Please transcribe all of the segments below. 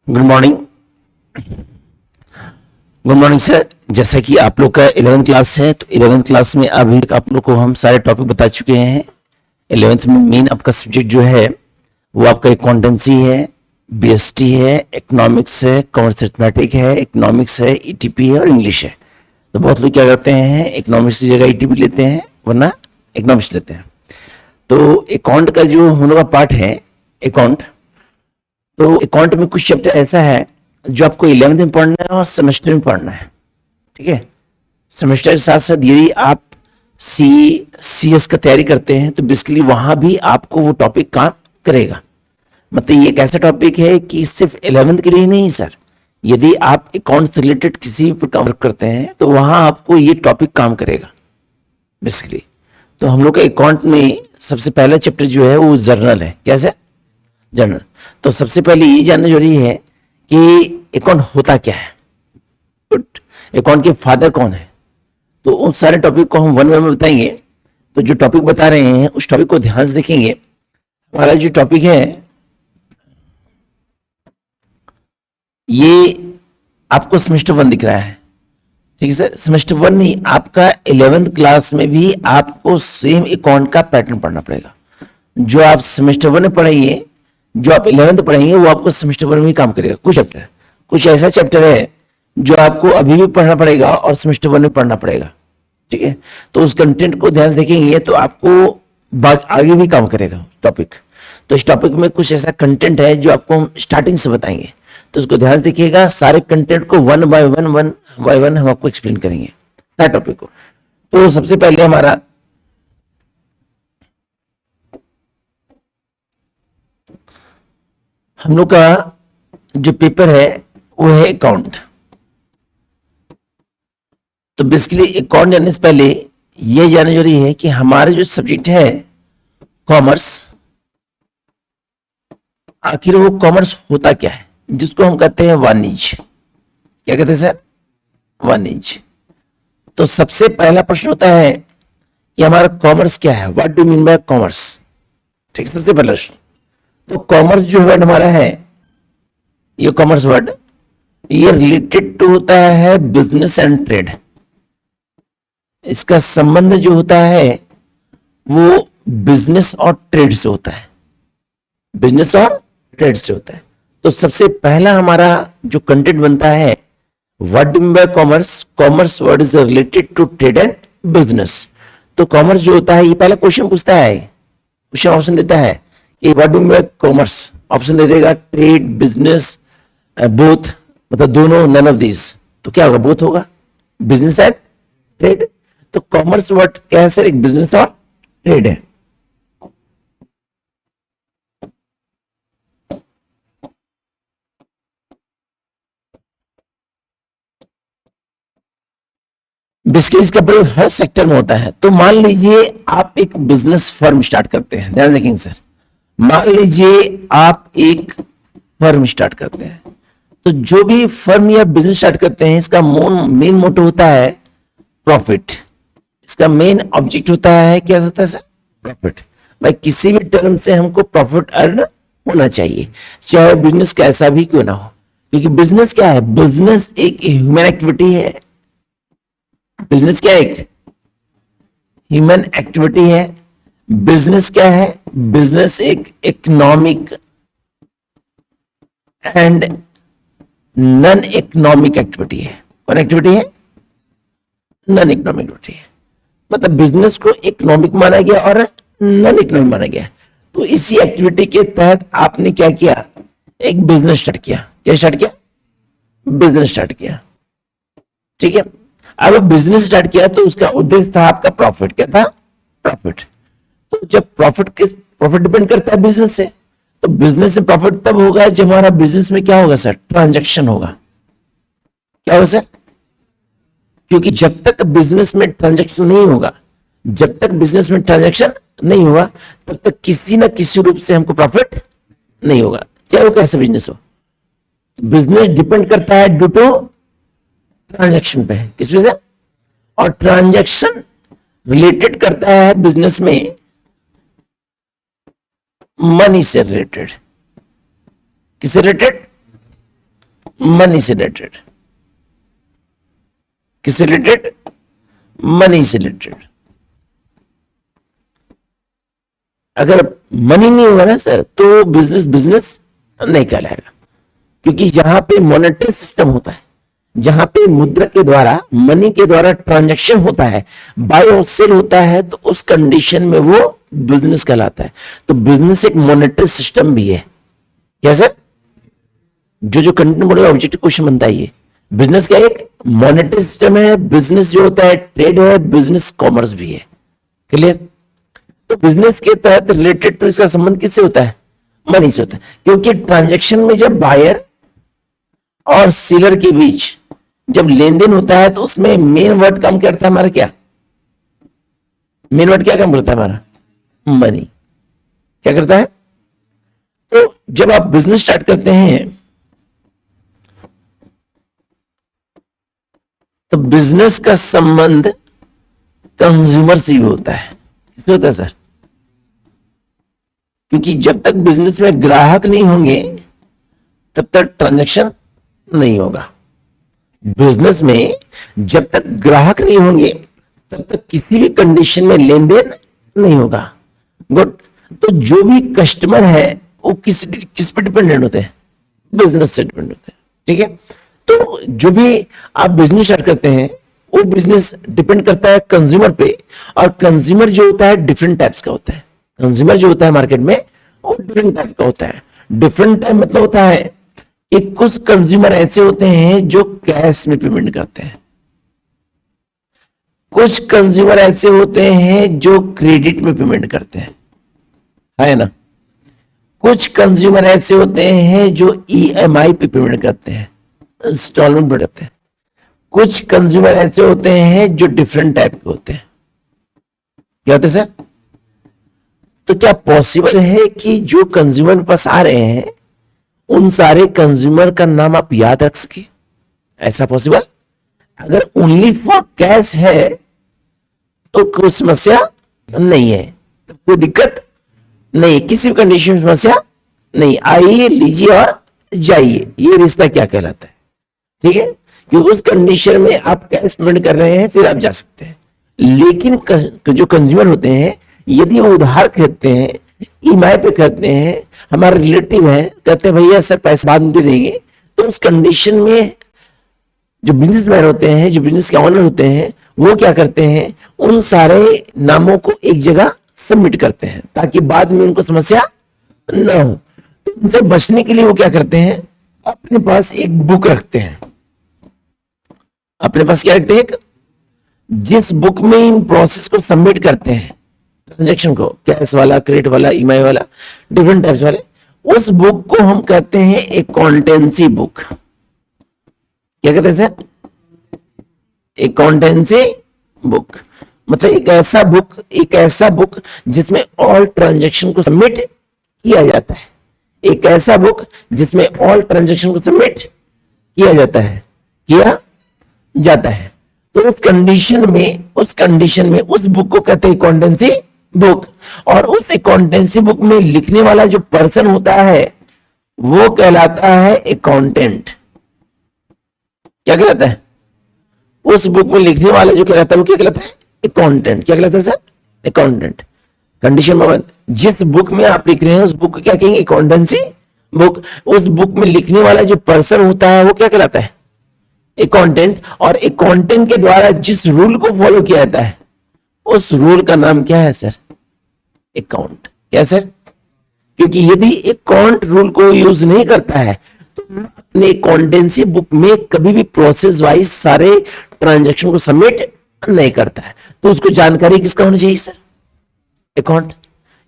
Good morning. Good morning sir. जैसा कि आप लोग का 11th क्लास है, तो 11th क्लास में अभी तक आप लोग को हम सारे टॉपिक बता चुके हैं। 11th में मेन आपका सब्जेक्ट जो है वो आपका अकाउंटेंसी है, बीएसटी है, इकोनॉमिक्स है, कॉमर्स अरिथमेटिक है, इकोनॉमिक्स है, ईटीपी है और इंग्लिश है। तो बहुत लोग क्या करते हैं, इकोनॉमिक्स की जगह ईटीपी लेते हैं वरना इकोनॉमिक्स लेते हैं। तो अकाउंट का जो होने का पार्ट है अकाउंट, तो अकाउंट में कुछ चैप्टर ऐसा है जो आपको 11th में पढ़ना है और सेमेस्टर में पढ़ना है। ठीक है, सेमेस्टर के साथ साथ यदि आप सीएस का तैयारी करते हैं तो बेसिकली वहां भी आपको वो टॉपिक काम करेगा। मतलब ये एक ऐसा टॉपिक है कि सिर्फ 11th के लिए नहीं सर, यदि आप अकाउंट से रिलेटेड किसी भी काम करते हैं तो वहां आपको ये टॉपिक काम करेगा बेसिकली। तो हम लोग के अकाउंट में सबसे पहला चैप्टर जो है वो जर्नल है। कैसे? जर्नल। तो सबसे पहले ये जानना जरूरी है कि अकाउंट होता क्या है, अकाउंट के फादर कौन है। तो उन सारे टॉपिक को हम वन वन में बताएंगे। तो जो टॉपिक बता रहे हैं उस टॉपिक को ध्यान से देखेंगे। हमारा जो टॉपिक है ये आपको सेमेस्टर 1 दिख रहा है। ठीक है सर, सेमेस्टर 1 नहीं, आपका 11th क्लास में भी आपको सेम अकाउंट का पैटर्न पढ़ना पड़ेगा। जो आप सेमेस्टर 1 में पढ़ेंगे, जो आप 11th पढ़ेंगे, वो आपको सेमेस्टर 1 में भी काम करेगा। कुछ ऐसा चैप्टर है जो आपको अभी भी पढ़ना पड़ेगा और सेमेस्टर 1 में पढ़ना पड़ेगा। ठीक है, तो उस कंटेंट को ध्यान से देखेंगे तो आपको आगे भी काम करेगा टॉपिक। तो इस टॉपिक में कुछ ऐसा कंटेंट है जो आपको हम स्टार्टिंग से बताएंगे, तो उसको ध्यान से देखिएगा। सारे कंटेंट को वन बाय वन हम आपको एक्सप्लेन करेंगे सारे टॉपिक को। तो सबसे पहले हमारा हम लोग का जो पेपर है वो है अकाउंट। तो बेसिकली अकाउंट जानने से पहले यह जानना जरूरी है कि हमारे जो सब्जेक्ट है कॉमर्स, आखिर वो कॉमर्स होता क्या है, जिसको हम कहते हैं वाणिज्य। क्या कहते हैं सर? वाणिज्य। तो सबसे पहला प्रश्न होता है कि हमारा कॉमर्स क्या है, what do mean by commerce. ठीक है, सबसे पहला प्रश्न। तो कॉमर्स जो वर्ड हमारा है, ये कॉमर्स वर्ड ये रिलेटेड टू होता है बिजनेस एंड ट्रेड। इसका संबंध जो होता है वो बिजनेस और ट्रेड से होता है, बिजनेस और ट्रेड से होता है। तो सबसे पहला हमारा जो कंटेंट बनता है, what do mean by commerce, commerce word is related to trade and business. तो कॉमर्स जो होता है, ये पहला क्वेश्चन पूछता है, क्वेश्चन ऑप्शन देता है कि what do mean by commerce, option दे देगा ट्रेड, बिजनेस, बोथ, मतलब दोनों, नन ऑफ दिस। तो क्या होगा? बोथ होगा, बिजनेस एंड ट्रेड। तो कॉमर्स वर्ड क्या है सर? एक बिजनेस और ट्रेड है। बेसिकली इसका प्रयोग हर सेक्टर में होता है। तो मान लीजिए आप एक बिजनेस फर्म स्टार्ट करते हैं, ध्यान रखेंगे सर। मान लीजिए आप एक फर्म स्टार्ट करते हैं, तो जो भी फर्म या बिजनेस स्टार्ट करते हैं, इसका मेन मोटो होता है प्रॉफिट। इसका मेन ऑब्जेक्ट होता है, क्या होता है सर? प्रॉफिट। भाई किसी भी टर्म से हमको प्रॉफिट अर्न होना चाहिए, चाहे बिजनेस कैसा भी क्यों ना हो। क्योंकि बिजनेस क्या है? बिजनेस एक ह्यूमन एक्टिविटी है। बिजनेस क्या है? एक ह्यूमन एक्टिविटी है। बिजनेस क्या है? बिजनेस एक economic and non economic activity है। कौन एक्टिविटी है? नॉन इकोनॉमिक एक्टिविटी है। मतलब बिजनेस को इकोनॉमिक माना गया और नॉन इकोनॉमिक माना गया। तो इसी एक्टिविटी के तहत आपने क्या किया? एक बिजनेस स्टार्ट किया। क्या स्टार्ट किया? बिजनेस स्टार्ट किया। ठीक है, अब बिजनेस स्टार्ट किया तो उसका उद्देश्य था आपका प्रॉफिट। क्या था? प्रॉफिट। तो जब प्रॉफिट डिपेंड करता है बिजनेस से, तो बिजनेस से प्रॉफिट तब होगा जब हमारा बिजनेस में क्या होगा सर? ट्रांजैक्शन होगा। क्या होगा सर? क्योंकि जब तक बिजनेस में ट्रांजैक्शन नहीं होगा, जब तक बिजनेस में ट्रांजैक्शन नहीं होगा, तब तक किसी ना किसी रूप से हमको प्रॉफिट नहीं होगा, चाहे वो कैसा बिजनेस हो। बिजनेस डिपेंड करता है ड्यू टू ट्रांजैक्शन पे। किस वजह से? और ट्रांजैक्शन रिलेटेड करता है बिजनेस में मनी से रिलेटेड। किससे रिलेटेड? मनी से रिलेटेड। किससे रिलेटेड? मनी से रिलेटेड। अगर मनी नहीं होगा ना सर तो बिजनेस बिजनेस नहीं कहलाएगा, क्योंकि जहां पे मॉनेटरी सिस्टम होता है, जहां पे मुद्रा के द्वारा, मनी के द्वारा ट्रांजैक्शन होता है, बाय और सेल होता है, तो उस कंडीशन में वो बिजनेस कहलाता है। तो बिजनेस एक मॉनेटरी सिस्टम भी है। क्या सर? जो कंटेंट बोलेगा ऑब्जेक्टिव क्वेश्चन बनता है। ये बिजनेस क्या एक मॉनेटरी सिस्टम है। बिजनेस जो होता है ट्रेड है, बिजनेस कॉमर्स भी है। क्लियर? तो बिजनेस के तहत रिलेटेड टू इसका संबंध किससे होता है? मनी से होता है, क्योंकि ट्रांजैक्शन में जब बायर और सेलर के बीच जब लेन देन होता है तो उसमें मेन वर्ड काम करता है हमारा क्या? मेन वर्ड क्या काम करता है हमारा? मनी। क्या करता है? तो जब आप बिजनेस स्टार्ट करते हैं तो बिजनेस का संबंध कंज्यूमर से भी होता है। किससे होता है सर? क्योंकि जब तक बिजनेस में ग्राहक नहीं होंगे तब तक ट्रांजैक्शन नहीं होगा। बिजनेस में जब तक ग्राहक नहीं होंगे तब तक किसी भी कंडीशन में लेन देन नहीं होगा। गुड। तो जो भी कस्टमर है वो किस पे डिपेंडेंट होते हैं? बिजनेस से डिपेंड होते हैं। ठीक है? तो जो भी आप बिजनेस स्टार्ट करते हैं वो बिजनेस डिपेंड करता है कंज्यूमर पे, और कंज्यूमर जो होता है डिफरेंट टाइप्स का होता है। कंज्यूमर जो होता है मार्केट में वो डिफरेंट टाइप का होता है। डिफरेंट टाइप मतलब होता है कि कुछ कंज्यूमर ऐसे होते हैं जो कैश में पेमेंट करते हैं, कुछ कंज्यूमर ऐसे होते हैं जो क्रेडिट में पेमेंट करते हैं, है ना। कुछ कंज्यूमर ऐसे होते हैं जो ईएमआई पे पेमेंट करते हैं, इंस्टॉलमेंट पे करते हैं। कुछ कंज्यूमर ऐसे होते हैं जो डिफरेंट टाइप के होते हैं। क्या होते हैं सर? तो क्या पॉसिबल है कि जो कंज्यूमर के पास आ रहे हैं उन सारे कंज्यूमर का नाम आप याद रख सके? ऐसा पॉसिबल? अगर ओनली फॉर कैश है तो कोई समस्या नहीं है, तो कोई दिक्कत नहीं, किसी भी कंडीशन में समस्या नहीं। आइए, लीजिए और जाइए, ये रिश्ता क्या कहलाता है? ठीक है? क्योंकि उस कंडीशन में आप कैश पेमेंट कर रहे हैं फिर आप जा सकते हैं। लेकिन जो कंज्यूमर होते हैं यदि वो उधार खरीदते हैं, ईएमआई पे करते हैं, हमारे रिलेटिव है, कहते हैं भैया सर पैसे बाद में दे देंगे, तो उस कंडीशन में जो बिजनेसमैन होते हैं, जो बिजनेस के ऑनर होते हैं, वो क्या करते हैं? उन सारे नामों को एक जगह सबमिट करते हैं ताकि बाद में उनको समस्या ना हो। तो उनसे बचने के लिए वो क्या करते हैं? अपने पास एक बुक रखते हैं। अपने पास क्या रखते हैं? जिस बुक में इन प्रोसेस को सबमिट करते हैं, ट्रांजैक्शन को, कैश वाला, क्रेडिट वाला, ईएमआई वाला, डिफरेंट टाइप्स वाले, उस बुक को हम कहते हैं अकाउंटेंसी बुक। क्या कहते हैं सर? अकाउंटेंसी बुक मतलब एक ऐसा बुक जिसमें ऑल ट्रांजैक्शन को सबमिट किया जाता है। एक ऐसा बुक जिसमें ऑल ट्रांजैक्शन को सबमिट किया जाता है। तो उस कंडीशन में उस बुक को कहते हैं अकाउंटेंसी बुक। और उस अकाउंटेंसी बुक में लिखने वाला जो पर्सन होता है वो कहलाता है अकाउंटेंट। क्या कहलाता है? उस बुक में लिखने वाला जो कहलाता है वो क्या कहलाता है? अकाउंटेंट। क्या कहलाता है सर? अकाउंटेंट। कंडीशन नंबर 1, जिस बुक में आप लिख रहे हैं उस बुक को क्या कहेंगे? Accountancy book. उस बुक में लिखने वाला जो पर्सन होता है वो क्या कहलाता है? अकाउंटेंट। और अकाउंटेंट के द्वारा जिस रूल को फॉलो किया जाता है उस रूल का नाम क्या है सर? अकाउंट। क्या सर? क्योंकि यदि अकाउंट रूल को यूज नहीं करता है तो अपने अकाउंटेंसी बुक में कभी भी प्रोसेस वाइज सारे ट्रांजैक्शन को सबमिट नहीं करता है। तो उसको जानकारी किसका होना चाहिए सर? अकाउंट।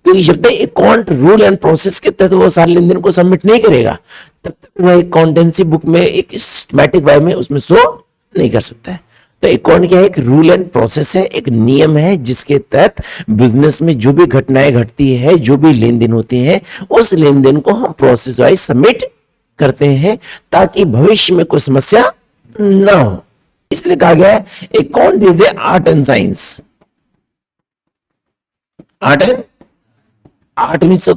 क्योंकि जब तक अकाउंट रूल एंड प्रोसेस के तहत वो सारे लेन देन को सबमिट नहीं करेगा तब तक वह अकाउंटेंसी बुक में एक सिस्टमैटिक वे में उसमें शो नहीं कर सकता है। तो अकाउंट क्या है? एक रूल एंड प्रोसेस है, एक नियम है जिसके तहत बिजनेस में जो भी घटनाएं घटती है, जो भी लेन देन होते हैं, उस लेन देन को हम प्रोसेस वाइज सबमिट करते हैं ताकि भविष्य में कोई समस्या ना हो। इसलिए कहा गया है account is the art and science. Art means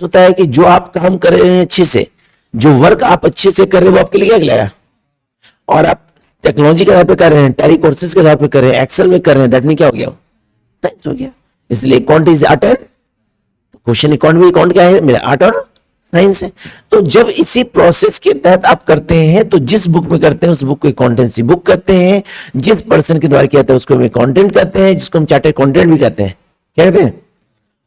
होता है कि जो आप काम कर रहे हैं अच्छे से, जो वर्क आप अच्छे से कर रहे हो वो आपके लिए क्या कहलाएगा? और आप टेक्नोलॉजी के आधार पे कर रहे हैं, टैली कोर्सेज के आधार पे कर रहे हैं, एक्सेल में कर रहे हैं, दैट मीन क्या हो गया? साइंस हो गया। इसलिए account is art and question account भी अकाउंट क्या है? मेरा आर्ट और साइंस है। तो जब इसी प्रोसेस के तहत आप करते हैं तो जिस बुक में करते हैं उस बुक को अकाउंटेंसी बुक कहते हैं, जिस पर्सन के द्वारा किया जाता है उसको हम अकाउंटेंट कहते हैं, जिसको हम चार्टर्ड अकाउंटेंट भी कहते हैं, क्या कहते हैं?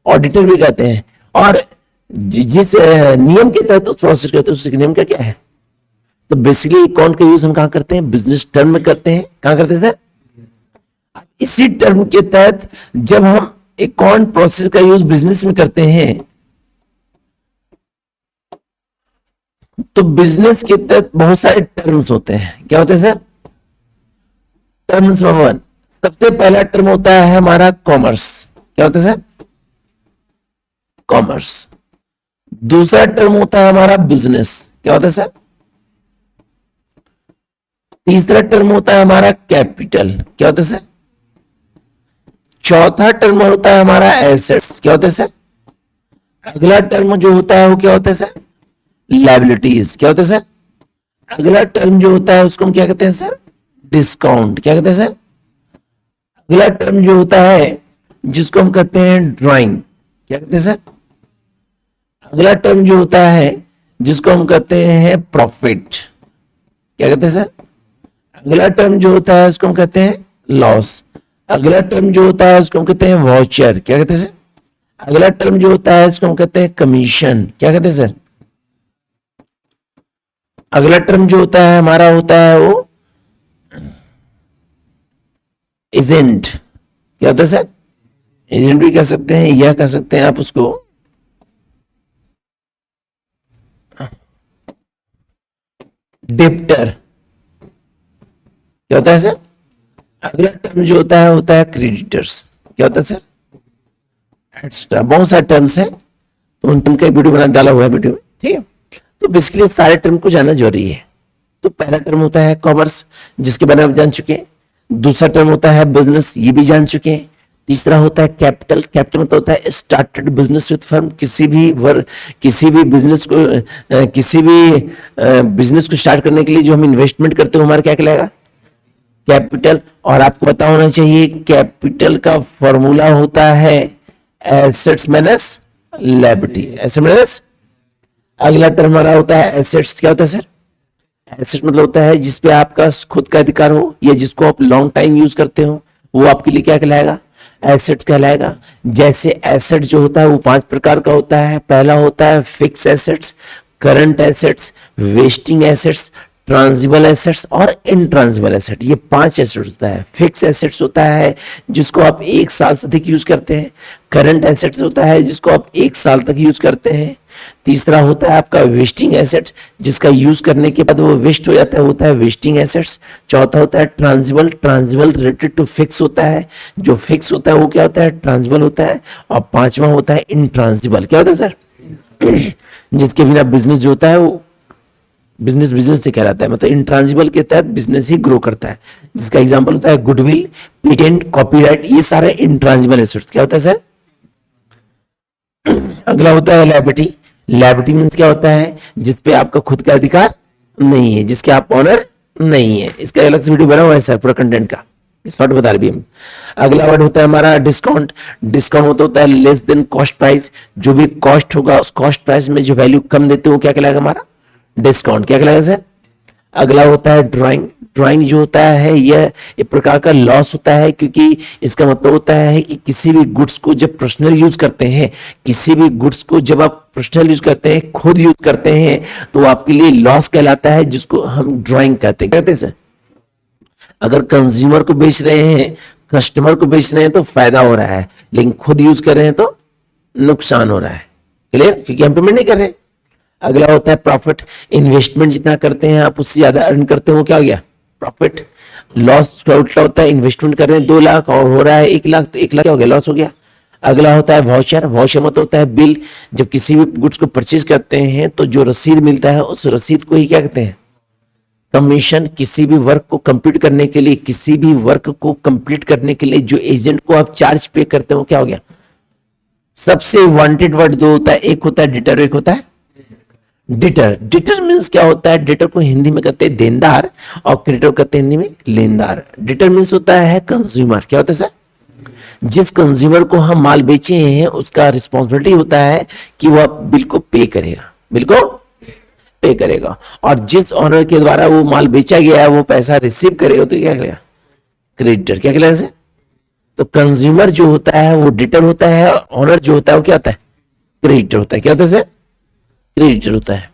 ऑडिटर भी कहते हैं। और जिस नियम के तहत उस प्रोसेस करते हैं उस नियम का क्या है? तो बेसिकली अकाउंट का यूज हम कहां करते हैं? बिजनेस टर्म में करते हैं। कहां करते थे? इसी टर्म के तहत जब हम अकाउंट प्रोसेस का यूज बिजनेस में करते हैं तो बिजनेस के तहत बहुत सारे टर्म्स होते हैं। क्या होते हैं सर? टर्म्स नंबर 1, सबसे पहला टर्म होता है हमारा कॉमर्स। क्या होता है सर? कॉमर्स। दूसरा टर्म होता है हमारा बिजनेस। क्या होता है सर? तीसरा टर्म होता है हमारा कैपिटल। क्या होता है सर? चौथा टर्म होता है हमारा एसेट्स। क्या होता है सर? अगला टर्म जो होता है वो क्या होता है सर? लायबिलिटीज। क्या होता है सर? अगला टर्म जो होता है उसको हम क्या कहते हैं सर? डिस्काउंट। क्या कहते हैं सर? अगला टर्म जो होता है जिसको हम कहते हैं ड्राइंग। क्या कहते हैं सर? अगला टर्म जो होता है जिसको हम कहते हैं प्रॉफिट। क्या कहते हैं सर? अगला टर्म जो होता है उसको हम कहते हैं लॉस। अगला टर्म जो होता है उसको हम कहते हैं वाउचर। क्या कहते हैं सर? अगला टर्म जो होता है उसको हम कहते हैं कमीशन। क्या कहते हैं सर? अगला टर्म जो होता है हमारा होता है वो एजेंट। क्या होता है सर? एजेंट भी कह सकते हैं या कह सकते हैं आप उसको डेप्टर। क्या होता है सर? अगला टर्म जो होता है क्रेडिटर्स। क्या होता है सर? एक्स्ट्रा। बहुत सारे टर्म्स हैं तो उन टर्म का वीडियो बना डाला हुआ है वीडियो में, ठीक है। तो बेसिकली सारे टर्म को जानना जरूरी है। तो पहला टर्म होता है कॉमर्स जिसके बारे में आप जान चुके हैं। दूसरा टर्म होता है बिजनेस, ये भी जान चुके हैं। तीसरा होता है कैपिटल। कैपिटल मतलब होता है स्टार्टेड बिजनेस विद फर्म। किसी भी बिजनेस को स्टार्ट करने के लिए जो हम इन्वेस्टमेंट करते हैं हमारा क्या कहलाएगा? कैपिटल। और आपको पता होना चाहिए कैपिटल का फॉर्मूला होता है assets minus liability. Asset minus. अगला टर्म हमारा होता है एसेट्स। क्या होता है सर? एसेट मतलब होता है जिसपे आपका खुद का अधिकार हो या जिसको आप लॉन्ग टाइम यूज करते हो, वो आपके लिए क्या कहलाएगा? एसेट्स कहलाएगा। जैसे एसेट जो होता है वो 5 प्रकार का होता है। पहला होता है fix assets, current assets, wasting assets, tangible assets और इनट्रांजिबल एसेट। ये 5 एसेट्स होता है। फिक्स एसेट्स होता है जिसको आप 1 साल से अधिक यूज करते हैं। करंट एसेट्स होता है जिसको आप 1 साल तक यूज करते हैं। तीसरा होता है आपका वेस्टिंग एसेट्स जिसका यूज करने के बाद वो वेस्ट हो जाता है, होता है वेस्टिंग एसेट्स। चौथा होता है ट्रांजिबल। ट्रांजिबल रिलेटेड टू फिक्स होता है, जो फिक्स होता है वो क्या होता है? ट्रांजिबल होता है। और पांचवा होता है इनट्रांजिबल। क्या होता है सर? जिसके बिना बिजनेस जो होता है वो बिजनेस से कहलाता है। मतलब इनट्रांजिबल के तहत बिजनेस ही ग्रो करता है। जिसका एग्जांपल होता है गुडविल, पेटेंट, कॉपीराइट, ये सारे इनट्रांजिबल एसेट्स। क्या होता है सर? अगला होता है लायबिलिटी। लायबिलिटी मींस क्या होता है? जिसपे आपका खुद का अधिकार नहीं है, जिसके आप ऑनर नहीं है। इसका अलग से वीडियो बना हुआ है सर पूरा कंटेंट का, शॉर्ट बता रहे हम। अगला वर्ड होता है हमारा डिस्काउंट। डिस्काउंट होता है लेस देन कॉस्ट प्राइस। जो भी कॉस्ट होगा उस कॉस्ट प्राइस में जो वैल्यू कम देते हो क्या कहलाएगा? हमारा डिस्काउंट। क्या कहलाएगा सर? अगला होता है ड्राइंग। ड्राइंग जो होता है यह एक प्रकार का लॉस होता है, क्योंकि इसका मतलब होता है कि किसी भी गुड्स को जब पर्सनल यूज करते हैं, किसी भी गुड्स को जब आप पर्सनल यूज करते हैं, खुद यूज करते हैं, तो आपके लिए लॉस कहलाता है, जिसको हम ड्राइंग कहते हैं सर। अगर कंज्यूमर को बेच रहे हैं, कस्टमर को बेच रहे हैं तो फायदा हो रहा है, लेकिन खुद यूज कर रहे हैं तो नुकसान हो रहा है। क्लियर? क्योंकि हम पेमेंट नहीं कर रहे। अगला होता है प्रॉफिट। इन्वेस्टमेंट जितना करते हैं आप उससे ज्यादा अर्न करते हो, क्या हो गया? प्रॉफिट। लॉस उल्टा होता है, इन्वेस्टमेंट कर रहे हैं 2 लाख और हो रहा है 1 लाख, तो 1 लाख क्या हो गया? लॉस हो गया। अगला होता है वाउचर। वाउचर मतलब होता है बिल। जब किसी भी गुड्स को परचेज करते हैं तो जो रसीद मिलता है उस रसीद को ही क्या कहते हैं? कमीशन। किसी भी वर्क को कंप्लीट करने के लिए, किसी भी वर्क को कंप्लीट करने के लिए जो एजेंट को आप चार्ज पे करते हो क्या हो गया? सबसे वांटेड वर्ड 2 होता है, एक होता है डिटर, एक होता है डिटर, डिटर मीन्स क्या होता है? डिटर को हिंदी में कहते हैं देनदार और क्रेडिटर कहते हैं हिंदी में लेनदार। डिटर मीन्स होता है कंज्यूमर। क्या होता है सर? जिस कंज्यूमर को हम माल बेचे हैं उसका रिस्पॉन्सिबिलिटी होता है कि वह बिल को पे करेगा, बिल को पे करेगा। और जिस ऑनर के द्वारा वो माल बेचा गया है वो पैसा रिसीव करेगा तो क्या करेगा? क्रेडिटर। क्या कहलाएगा सर? तो कंज्यूमर जो होता है वो डिटर होता है, ऑनर जो होता है वो क्या होता है? क्रेडिटर होता है। क्या होता है सर? क्रेडिटर होता है।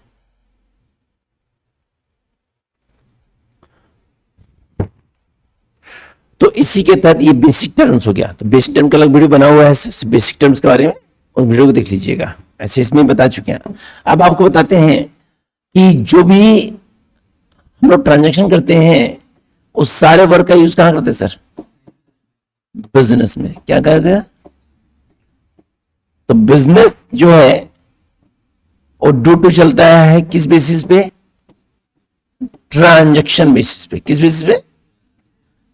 तो इसी के तहत ये बेसिक टर्म्स हो गया। तो बेसिक टर्म का अलग वीडियो बना हुआ है बेसिक टर्म्स के बारे में, उस वीडियो को देख लीजिएगा। ऐसे इसमें बता चुके हैं। अब आपको बताते हैं कि जो भी हम लोग ट्रांजैक्शन करते हैं उस सारे वर्क का यूज कहां करते हैं सर? बिजनेस में। क्या करते हैं? तो बिजनेस जो है वो ड्यू टू चलता है किस बेसिस पे? ट्रांजैक्शन बेसिस पे। किस बेसिस पे?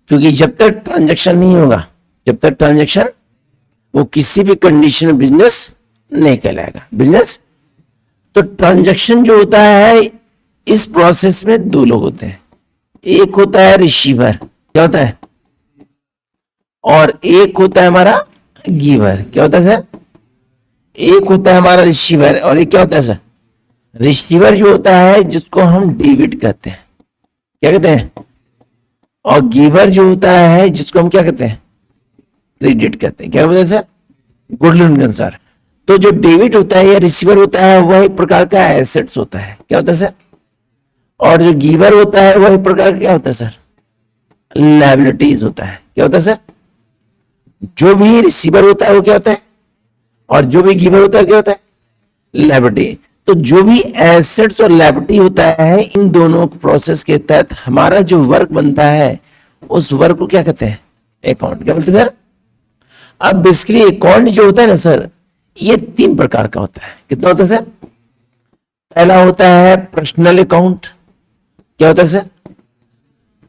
क्योंकि जब तक ट्रांजैक्शन नहीं होगा, जब तक ट्रांजैक्शन, वो किसी भी कंडीशन में बिजनेस नहीं कहलाएगा। बिजनेस। तो ट्रांजैक्शन जो होता है इस प्रोसेस में दो लोग होते हैं, एक होता है रिसीवर। क्या होता है? और एक होता है हमारा गिवर। क्या होता है सर? एक होता है हमारा रिसीवर और एक क्या होता है सर? रिसीवर जो होता है जिसको हम डेबिट कहते हैं। क्या कहते हैं? और गिवर जो होता है जिसको हम क्या कहते हैं? क्रेडिट कहते हैं। क्या बोलते हैं सर? गुडविल के अनुसार। तो जो डेबिट होता है या रिसीवर होता है वह एक प्रकार का एसेट्स होता है। क्या होता है सर? और जो गिवर होता है वह एक प्रकार का क्या होता है सर? लायबिलिटीज होता है। क्या होता है सर? जो भी रिसीवर होता है वो क्या होता है और जो भी गिवर होता है क्या होता है? लायबिलिटी। तो जो भी एसेट्स और लायबिलिटी होता है इन दोनों प्रोसेस के तहत हमारा जो वर्क बनता है उस वर्क को क्या कहते हैं? अकाउंट। क्या बोलते हैं सर? अब बेसिकली अकाउंट जो होता है ना सर ये तीन प्रकार का होता है। कितना होता है सर? पहला होता है पर्सनल अकाउंट। क्या होता है सर?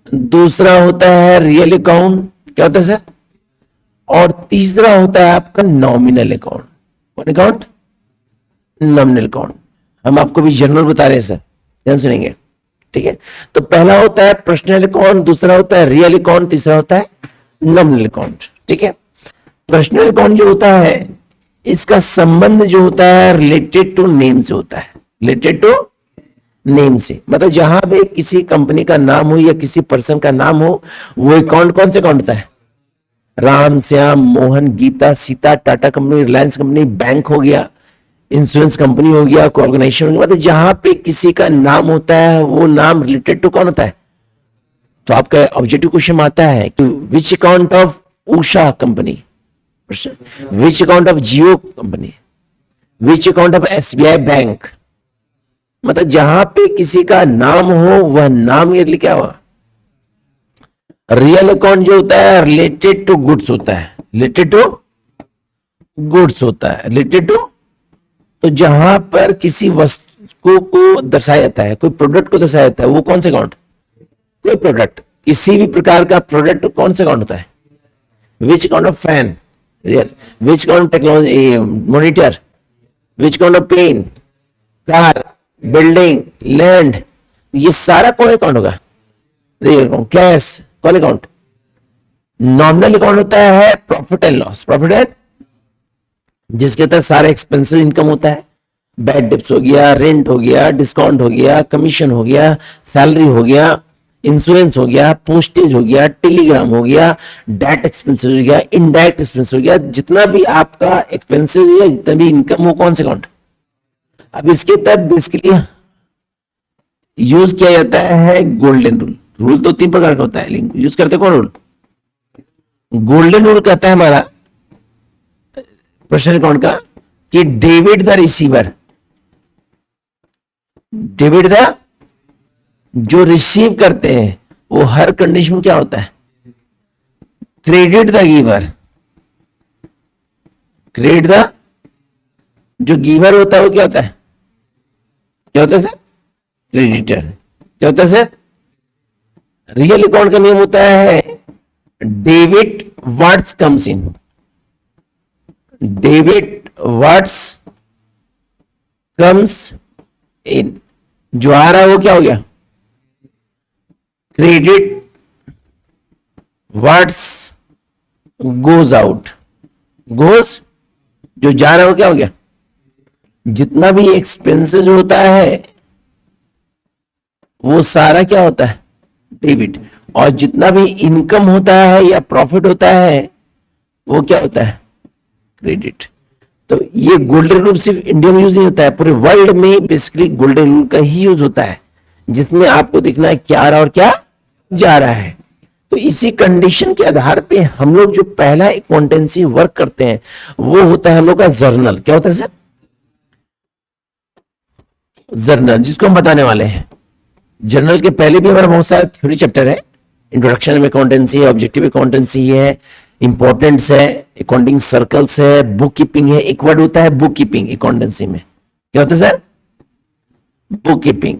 दूसरा होता है रियल अकाउंट। क्या होता है सर? और तीसरा होता है आपका नॉमिनल अकाउंट। कौन अकाउंट? Nominal account. हम आपको भी जनरल बता रहे हैं सर, ध्यान सुनेंगे। ठीक है। तो पहला होता है पर्सनल अकाउंट, दूसरा होता है रियल अकाउंट, तीसरा होता है नॉमिनल अकाउंट। ठीक है। पर्सनल अकाउंट जो होता है इसका संबंध जो होता है रिलेटेड टू नेम से होता है। रिलेटेड टू नेम से मतलब जहां भी किसी कंपनी का नाम हो या किसी पर्सन का नाम हो वो अकाउंट कौन से अकाउंट होता है? Ram, Shyam, Mohan, Geeta, Sita, Tata company, Reliance company, bank हो गया, इंश्योरेंस कंपनी हो गया, कोई ऑर्गेनाइजेशन हो गया, मतलब जहां पे किसी का नाम होता है वो नाम रिलेटेड टू कौन होता है? तो आपका ऑब्जेक्टिव क्वेश्चन आता है कि विच account of Usha company, which account of Jio company, which account of SBI bank. मतलब जहां पे किसी का नाम हो वह नाम ये क्या होगा? रियल अकाउंट जो होता है रिलेटेड टू गुड्स होता है। रिलेटेड टू गुड्स होता है। रिलेटेड टू तो जहां पर किसी वस्तु को दर्शाया जाता है, कोई प्रोडक्ट को दर्शाया जाता है, वो कौन से अकाउंट? कोई प्रोडक्ट, किसी भी प्रकार का प्रोडक्ट कौन से अकाउंट होता है? Which account of fan, which account of technology monitor, which account of pen, car, building, land, ये सारा कौन अकाउंट होगा? Real account. कैश कौन अकाउंट? नॉमिनल अकाउंट होता है profit and loss. Profit and जिसके तहत सारे एक्सपेंसिव इनकम होता है, बैड डिप्स हो गया, रेंट हो गया, डिस्काउंट हो गया, कमीशन हो गया, सैलरी हो गया, इंश्योरेंस हो गया, पोस्टेज हो गया, टेलीग्राम हो गया, डायरेक्ट एक्सपेंसिव हो गया, इनडायरेक्ट एक्सपेंस हो गया, जितना भी आपका एक्सपेंसिव है, जितना भी इनकम हो, कौन से अकाउंट? अब इसके तहत बेसिकली यूज किया जाता है गोल्डन रूल। रूल तो तीन प्रकार का होता है लेकिन यूज करते कौन रूल? गोल्डन रूल कहता है हमारा पर्सनल अकाउंट का कि debit the receiver, debit the जो रिसीव करते हैं वो हर कंडीशन में क्या होता है? Credit the giver, credit the जो गिवर होता है वो क्या होता है? क्या होता है सर? क्रेडिटर। क्या होता है सर? रियल अकाउंट का नियम होता है debit what's comes in, debit what's comes in, जो आ रहा है वो क्या हो गया, credit, what's goes out, goes, जो जा रहा है वो क्या हो गया, जितना भी एक्सपेंसेस होता है वो सारा क्या होता है, डेबिट, और जितना भी इनकम होता है या प्रॉफिट होता है वो क्या होता है, क्रेडिट। तो ये गोल्डन रूल सिर्फ इंडिया में यूज नहीं होता है, पूरे वर्ल्ड में बेसिकली गोल्डन रूल का ही यूज होता है, जिसमें आपको देखना है क्या आ रहा और क्या जा रहा है। तो इसी कंडीशन के आधार पे हम लोग जो पहला अकाउंटेंसी वर्क करते हैं वो होता है हम लोग का जर्नल। क्या होता है सर, जर्नल, जिसको हम बताने वाले हैं। जर्नल के पहले भी हमारा बहुत सारा थ्योरी चैप्टर है, इंट्रोडक्शन में अकाउंटेंसी है, ऑब्जेक्टिव अकाउंटेंसी है, इंपॉर्टेंट्स है, अकाउंटिंग सर्कल्स है, बुक कीपिंग है। एक वर्ड होता है बुक कीपिंग अकाउंटेंसी में, क्या होता है सर, बुक कीपिंग।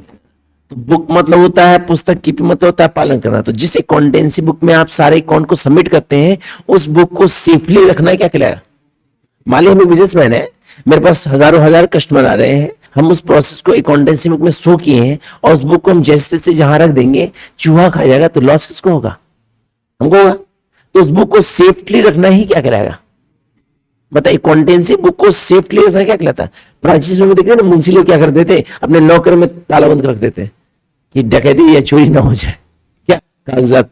तो बुक मतलब होता है पुस्तक, कीपिंग मतलब होता है पालन करना। तो जिस अकाउंटेंसी बुक में आप सारे अकाउंट को सबमिट करते हैं उस बुक को सेफली रखना है, क्या कहलाएगा। मान लीजिए हम एक बिजनेसमैन है, मेरे पास हजारों हजार कस्टमर आ रहे हैं, हम उस प्रोसेस को अकाउंटेंसी बुक में शो किए हैं और उस बुक को हम जैसे तैसे जहां रख देंगे चूहा खा जाएगा, तो लॉस किसको होगा, हमको होगा। तो उस बुक को सेफली रखना ही क्या कहलाएगा, बताइए। अकाउंटेंसी बुक को सेफली रखना क्या कहलाता है। प्राचीन में देखते हैं ना, मुंशी लोग क्या करते थे, अपने लॉकर में ताला बंद कर रख देते कि डकैती या चोरी ना हो जाए। क्या कागजात,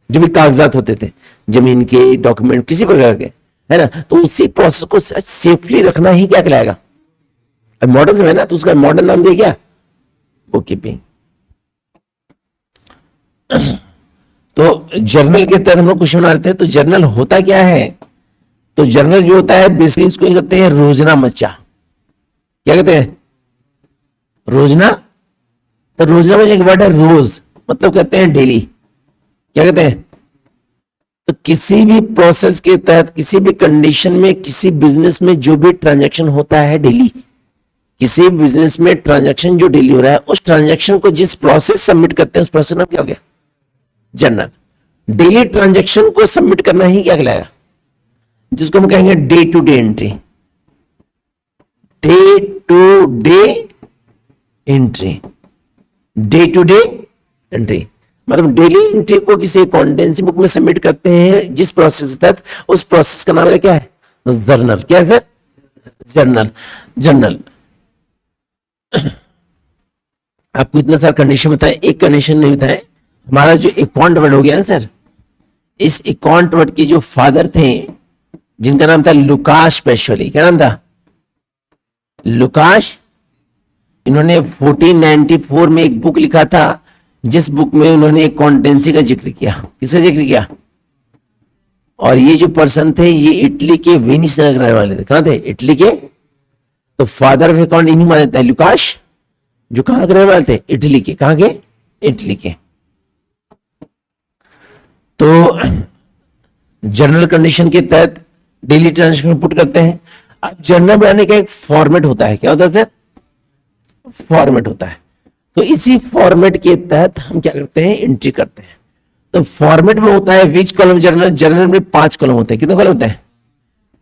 जो भी कागजात होते थे जमीन के, डॉक्यूमेंट, किसी प्रकार के, है ना, तो उसी प्रोसेस को सेफली रखना ही क्या कहलाएगा। अब मॉडर्न से है ना, तो उसका मॉडर्न नाम दिया क्या, बुक कीपिंग। तो जर्नल के तहत हम लोग क्वेश्चन बना लेते हैं। तो जर्नल होता क्या है, तो जर्नल जो होता है बेसिकली इसको कहते हैं रोजना मच्चा। क्या कहते हैं, रोजना। तो रोजना मच्चा एक वर्ड है, रोज मतलब कहते हैं डेली। क्या कहते हैं, तो किसी भी प्रोसेस के तहत, किसी भी कंडीशन में, किसी बिजनेस में जो भी ट्रांजैक्शन होता है डेली, किसी बिजनेस में ट्रांजैक्शन जो डेली हो रहा है, उस ट्रांजैक्शन को जिस प्रोसेस सबमिट करते हैं उस प्रोसेस नाम क्या हो गया, जर्नल। डेली ट्रांजैक्शन को सबमिट करना ही क्या कहलाएगा, जिसको हम कहेंगे day to day entry. Day to day entry, day to day entry मतलब डेली एंट्री को किसी अकाउंटेंसी बुक में सबमिट करते हैं जिस प्रोसेस के तहत, उस प्रोसेस का नाम क्या है, जर्नल। क्या है, जर्नल। जर्नल आपको इतना सारा कंडीशन बताए, एक कंडीशन नहीं बताए। हमारा जो अकाउंट वर्ड हो गया ना सर, इस अकाउंट वर्ड के जो फादर थे जिनका नाम था लुकास पेशवली। क्या नाम था, लुकास। इन्होंने 1494 में एक बुक लिखा था जिस बुक में उन्होंने अकाउंटेंसी का जिक्र किया। किसका जिक्र किया, और ये जो पर्सन थे ये इटली के वेनिस नगर रहने वाले थे। कहां थे, इटली के। तो फादर ऑफ अकाउंट इन्हीं माना जाता है, लुकास, जो कहां के रहने वाले थे, इटली के। कहां के, इटली के। तो जर्नल कंडीशन के तहत डेली ट्रांजैक्शन पुट करते हैं। अब जर्नल बनाने का एक फॉर्मेट होता है। क्या होता है, फॉर्मेट होता है। तो इसी फॉर्मेट के तहत हम क्या करते हैं, एंट्री करते हैं। तो फॉर्मेट में होता है विच कॉलम जर्नल। जर्नल में 5 कॉलम होते हैं। कितने कॉलम होते हैं,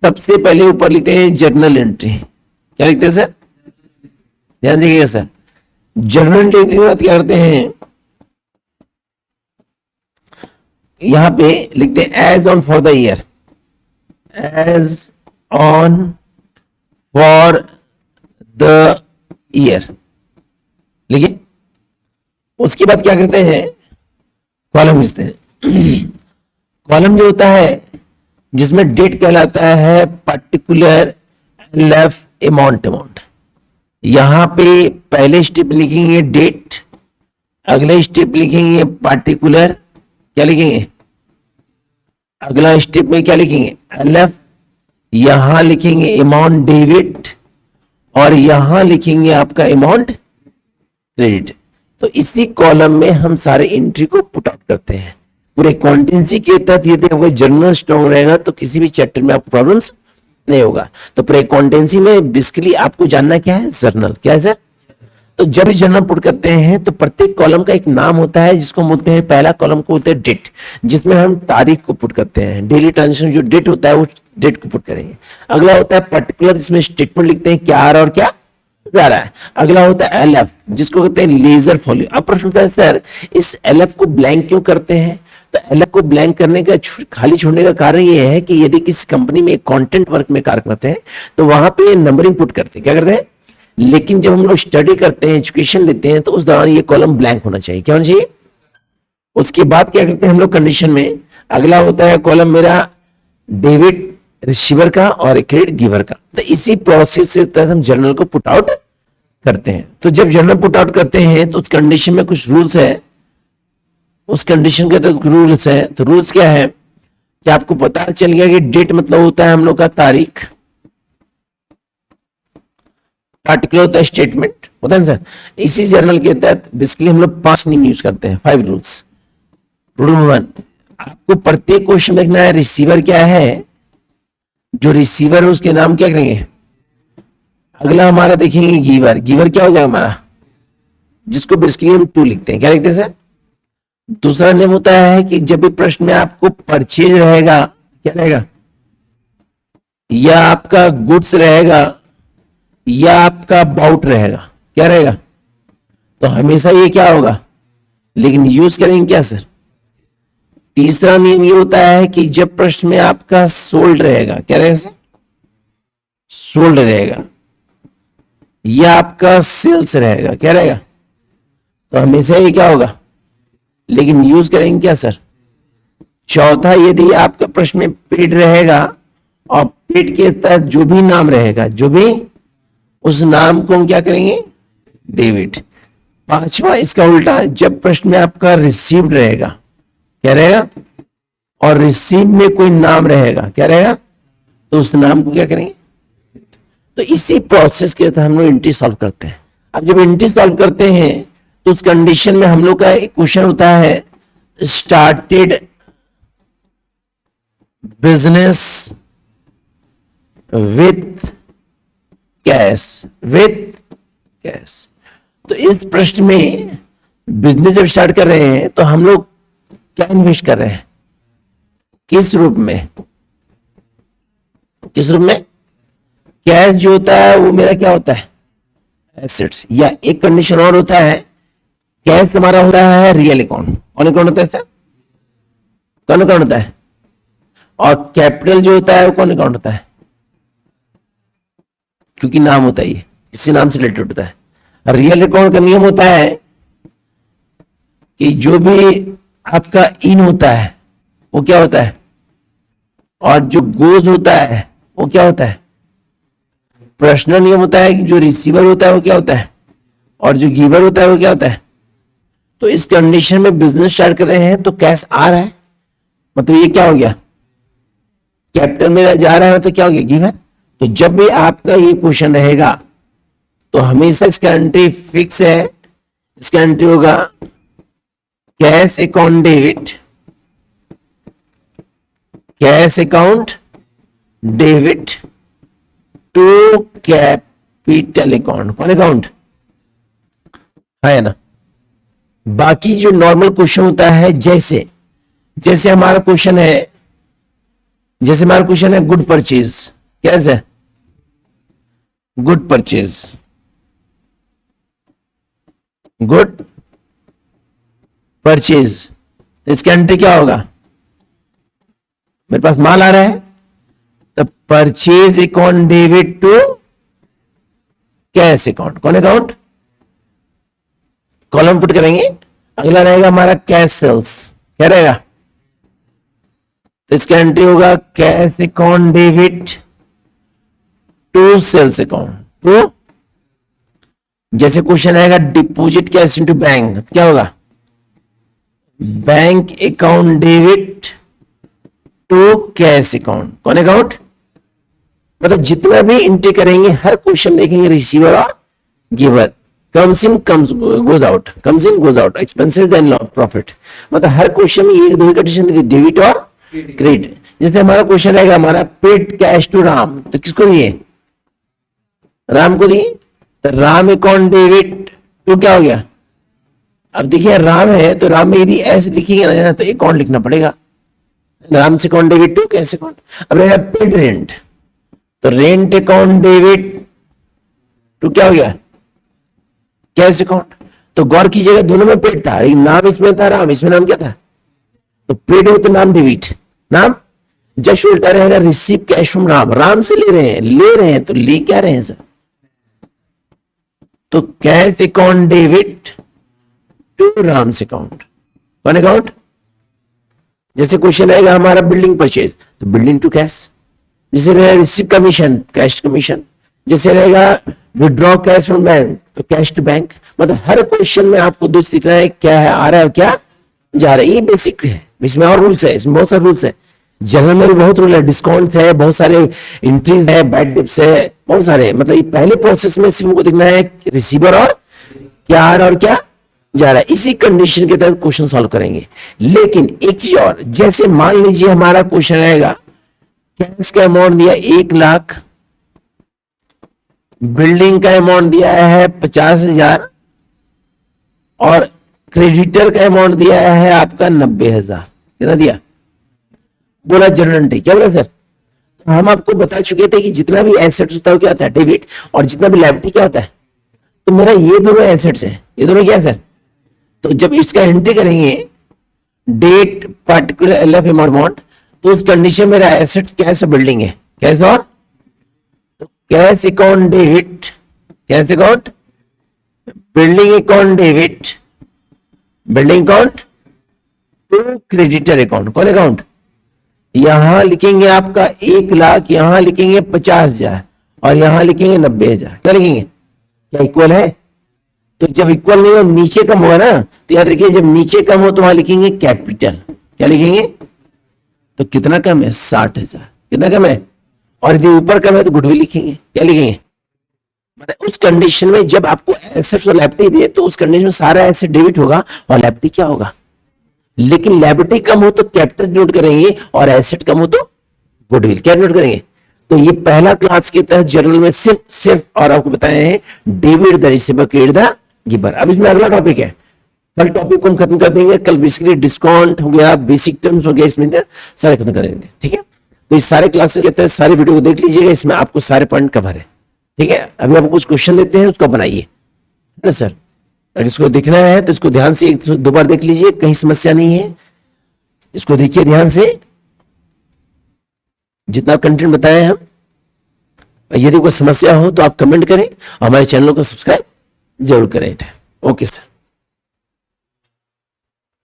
सबसे पहले ऊपर लिखते हैं जर्नल एंट्री। क्या लिखते हैं सर, ध्यान दीजिएगा सर। जर्नल एंट्री के बाद क्या करते हैं, यहां पे लिखते हैं as on for the year, as on for the year लिखिए। उसके बाद क्या करते हैं, कॉलम खींचते हैं। कॉलम जो होता है जिसमें डेट कहलाता है पर्टिकुलर एलएफ अमाउंट। यहां पे पहले स्टेप लिखेंगे डेट, अगले स्टेप लिखेंगे पार्टिकुलर। क्या लिखेंगे, अगला स्टेप में क्या लिखेंगे, एलएफ। यहां लिखेंगे अमाउंट डेबिट और यहां लिखेंगे आपका अमाउंट क्रेडिट। तो इसी कॉलम में हम सारे एंट्री को पुट आउट करते हैं। पूरे अकाउंटेंसी के तहत ये देखोगे जर्नल स्ट्रॉन्ग रहेगा तो किसी भी चैप्टर में आपको प्रॉब्लम्स नहीं होगा। तो पूरे अकाउंटेंसी में बेसिकली आपको जानना क्या है, जर्नल। क्या है सर, तो जब भी जर्नल पुट करते हैं तो प्रत्येक कॉलम का एक नाम होता है जिसको बोलते हैं, पहला कॉलम को बोलते हैं डेट, जिसमें हम तारीख को पुट करते हैं। डेली ट्रांजेक्शन जो डेट होता है वो डेट को पुट करेंगे। अगला होता है पर्टिकुलर, जिसमें स्टेटमेंट लिखते हैं क्या आ रहा और क्या जा रहा है। अगला होता है एलएफ, जिसको कहते हैं लेजर फॉलो। अब प्रश्न उठता है सर इस एलएफ को ब्लैंक क्यों करते हैं? तो एलएफ को ब्लैंक करने का खाली छोड़ने का कारण ये है कि यदि किसी कंपनी में कंटेंट वर्क में कार्य करते हैं तो वहां पे नंबरिंग पुट करते हैं, क्या करते हैं, लेकिन जब हम लोग स्टडी करते हैं, एजुकेशन लेते हैं, तो उस दौरान ये कॉलम ब्लैंक होना चाहिए। क्या होना चाहिए? उसके बाद क्या करते हैं हम लोग कंडीशन में, अगला होता है कॉलम मेरा डेबिट रिसीवर का और क्रेडिट गिवर का। तो इसी प्रोसेस से तहत हम जर्नल को पुट आउट करते हैं। तो जब जर्नल पुट आउट करते हैं तो उस कंडीशन में कुछ रूल्स है, उस कंडीशन के तहत रूल्स है। तो रूल्स क्या है कि आपको पता चल गया कि डेट मतलब होता है हम लोग का तारीख, पार्टिकुलर होता है स्टेटमेंट, होता है सर। इसी जर्नल के तहत बेसिकली हम लोग 5 नियम यूज करते हैं, 5 रूल्स। रूल नंबर 1, आपको प्रत्येक क्वेश्चन देखना है रिसीवर क्या है, जो रिसीवर है उसके नाम क्या करेंगे। अगला हमारा देखेंगे गिवर, गिवर क्या हो जाएगा हमारा, जिसको बेसिकली हम टू लिखते हैं, क्या लिखते हैं सर। दूसरा नियम होता है कि जब भी प्रश्न में आपको परचेज रहेगा, क्या रहेगा, या आपका गुड्स रहेगा या आपका बाउट रहेगा, क्या रहेगा, तो हमेशा ये क्या होगा, लेकिन यूज करेंगे क्या सर। तीसरा नियम ये होता है कि जब प्रश्न में आपका सोल्ड रहेगा, क्या रहेगा सर, सोल्ड रहेगा, या आपका सेल्स रहेगा, क्या रहेगा, तो हमेशा ये क्या होगा, लेकिन यूज करेंगे क्या सर। चौथा, यदि आपका प्रश्न में पेड रहेगा और पेड के तहत जो भी नाम रहेगा, जो भी उस नाम को हम क्या करेंगे, डेबिट। पांचवा इसका उल्टा, जब प्रश्न में आपका रिसीव्ड रहेगा, क्या रहेगा, और रिसीव में कोई नाम रहेगा, क्या रहेगा, तो उस नाम को क्या करेंगे। तो इसी प्रोसेस के तहत हम लोग एंट्री सॉल्व करते हैं। अब जब एंट्री सॉल्व करते हैं तो उस कंडीशन में हम लोग का एक क्वेश्चन होता है started business with cash, with cash. तो इस प्रश्न में बिजनेस जब स्टार्ट कर रहे हैं तो हम लोग क्या इन्वेस्ट कर रहे हैं, किस रूप में, किस रूप में। कैश जो होता है वो मेरा क्या होता है, एसेट्स। या एक कंडीशन और होता है, कैश हमारा होता है रियल अकाउंट। कौन अकाउंट होता है सर, कौन अकाउंट होता है। और कैपिटल जो होता है वो कौन अकाउंट होता है, क्योंकि नाम होता है, ये इसी नाम से रिलेटेड होता है। रियल अकाउंट का नियम होता है कि जो भी आपका इन होता है वो क्या होता है, और जो गोज होता है वो क्या होता है, प्रश्न नियम होता है कि जो रिसीवर होता है वो क्या होता है, और जो गिवर होता है वो क्या होता है। तो इस कंडीशन में बिजनेस स्टार्ट कर रहे हैं तो कैश आ रहा है, मतलब ये क्या हो गया, कैपिटल मेरा जा रहा है, मतलब क्या हो गया, गिवर। तो जब भी आपका ये क्वेश्चन रहेगा तो हमेशा इसका एंट्री फिक्स है, इसका एंट्री होगा cash account debit, cash account debit to capital account. कौन अकाउंट है ना। बाकी जो नॉर्मल क्वेश्चन होता है, जैसे जैसे हमारा क्वेश्चन है, जैसे हमारा क्वेश्चन है गुड परचेज, क्या है, गुड परचेज, गुड परचेज। इसका एंट्री क्या होगा, मेरे पास माल आ रहा है तो purchase account debit to cash account. कौन अकाउंट, कॉलम पुट करेंगे। अगला रहेगा हमारा कैश सेल्स, क्या रहेगा, तो इसका एंट्री होगा cash account debit to sales account. तो जैसे क्वेश्चन आएगा डिपॉजिट कैश इनटू बैंक, क्या होगा, bank account debit to cash account. कौन अकाउंट, मतलब जितना भी एंट्री करेंगे हर क्वेश्चन देखेंगे रिसीवर और giver. Comes in comes goes out, comes in goes out, expenses and profit. मतलब हर क्वेश्चन में एक दो कंडीशन, डेबिट और क्रेडिट। जैसे हमारा क्वेश्चन रहेगा हमारा पेड कैश टू राम, तो किसको दिए, राम को दिए, तो राम अकाउंट डेबिट टू क्या हो गया। अब देखिए राम है तो राम में यदि ऐसे लिखेंगे ना तो अकाउंट लिखना पड़ेगा, राम से account debit to cash account. अब रहेगा पेड रेंट, तो रेंट अकाउंट डेबिट टू क्या हो गया, कैश अकाउंट। तो गौर कीजिएगा दोनों में पेड था, नाम इसमें था राम, इसमें नाम क्या था, तो पेड हो तो नाम डेबिट, नाम जस्ट उल्टा रहेगा, receive cash from Ram, Ram से ले रहे हैं तो ले क्या रहे हैं सर, तो cash account debit to Ram's account, कौन अकाउंट। जैसे क्वेश्चन आएगा हमारा बिल्डिंग परचेज, तो बिल्डिंग टू कैश। जैसे रहेगा रिसीव कमीशन, कैश कमीशन। जैसे रहेगा विड्रॉ कैश फ्रॉम बैंक, तो कैश टू बैंक। मतलब हर क्वेश्चन में आपको दो दिख रहा है, क्या है आ रहा है, क्या जा रहा है, ये बेसिक है। इसमें और रूल्स है, इसमें बहुत सारे रूल्स है, जनरल में भी बहुत रूल है, डिस्काउंट है, बहुत सारे एंट्रीज है, बैड डिप्स है, बहुत सारे। मतलब ये पहले प्रोसेस में सिर्फ को देखना है रिसीवर और क्या आ रहा और क्या जा रहा है, इसी कंडीशन के तहत क्वेश्चन सॉल्व करेंगे। लेकिन एक चीज और, जैसे मान लीजिए हमारा क्वेश्चन आएगा कैश का अमाउंट दिया 1 लाख, बिल्डिंग का अमाउंट दिया है 50,000 और क्रेडिटर का अमाउंट दिया है आपका 90,000। कितना दिया, बोला जनरल एंट्री, क्या बोला सर। तो हम आपको बता चुके थे कि जितना भी एसेट्स होता है क्या होता है डेबिट, और जितना भी लायबिलिटी क्या होता है। तो मेरा ये दोनों एसेट्स है, ये दोनों क्या है सर। तो जब इसका एंट्री करेंगे डेट पार्टिकुलर एलएफ अमाउंट, तो उस कंडीशन मेरा एसेट्स कैश और बिल्डिंग है, कैश और तो cash account debit, cash account, building account debit, building account to creditor account, कौन अकाउंट। यहां लिखेंगे आपका 1 लाख, यहां लिखेंगे 50,000 और यहां लिखेंगे 90,000। क्या लिखेंगे, क्या इक्वल है। तो जब इक्वल नहीं हो नीचे कम होगा ना, तो याद रखिए जब नीचे कम हो तो वहां लिखेंगे कैपिटल। क्या लिखेंगे, तो कितना कम है 60,000, कितना कम है। और यदि ऊपर कम है तो गुडविल लिखेंगे। क्या लिखेंगे, मतलब उस कंडीशन में जब आपको एसेट्स और लायबिलिटी दे तो उस कंडीशन में सारा एसेट डेबिट होगा और लायबिलिटी क्या होगा। लेकिन लायबिलिटी कम हो तो कैपिटल नोट करेंगे और एसेट कम हो तो गुडविल क्या नोट करेंगे। तो ये पहला क्लास के तहत जनरल में सिर्फ और आपको बताए हैं debit the receiver, credit the giver. अब इसमें अगला टॉपिक है, कल टॉपिक को हम खत्म कर देंगे। कल बेसिकली डिस्काउंट हो गया, बेसिक टर्म्स हो गया, इसमें सारे खत्म कर देंगे, ठीक है। तो इस सारे क्लासेस के तहत सारे वीडियो को देख लीजिएगा, इसमें आपको सारे पॉइंट कवर है, ठीक है। अभी आपको कुछ क्वेश्चन देते हैं, उसको बनाइए, है ना सर। अगर इसको देखना है तो इसको ध्यान से एक दो बार देख लीजिए, कहीं समस्या नहीं है, इसको देखिए ध्यान से, जितना कंटेंट बताए हम। यदि कोई समस्या हो तो आप कमेंट करें, हमारे चैनल को सब्सक्राइब जरूर करें। Okay sir.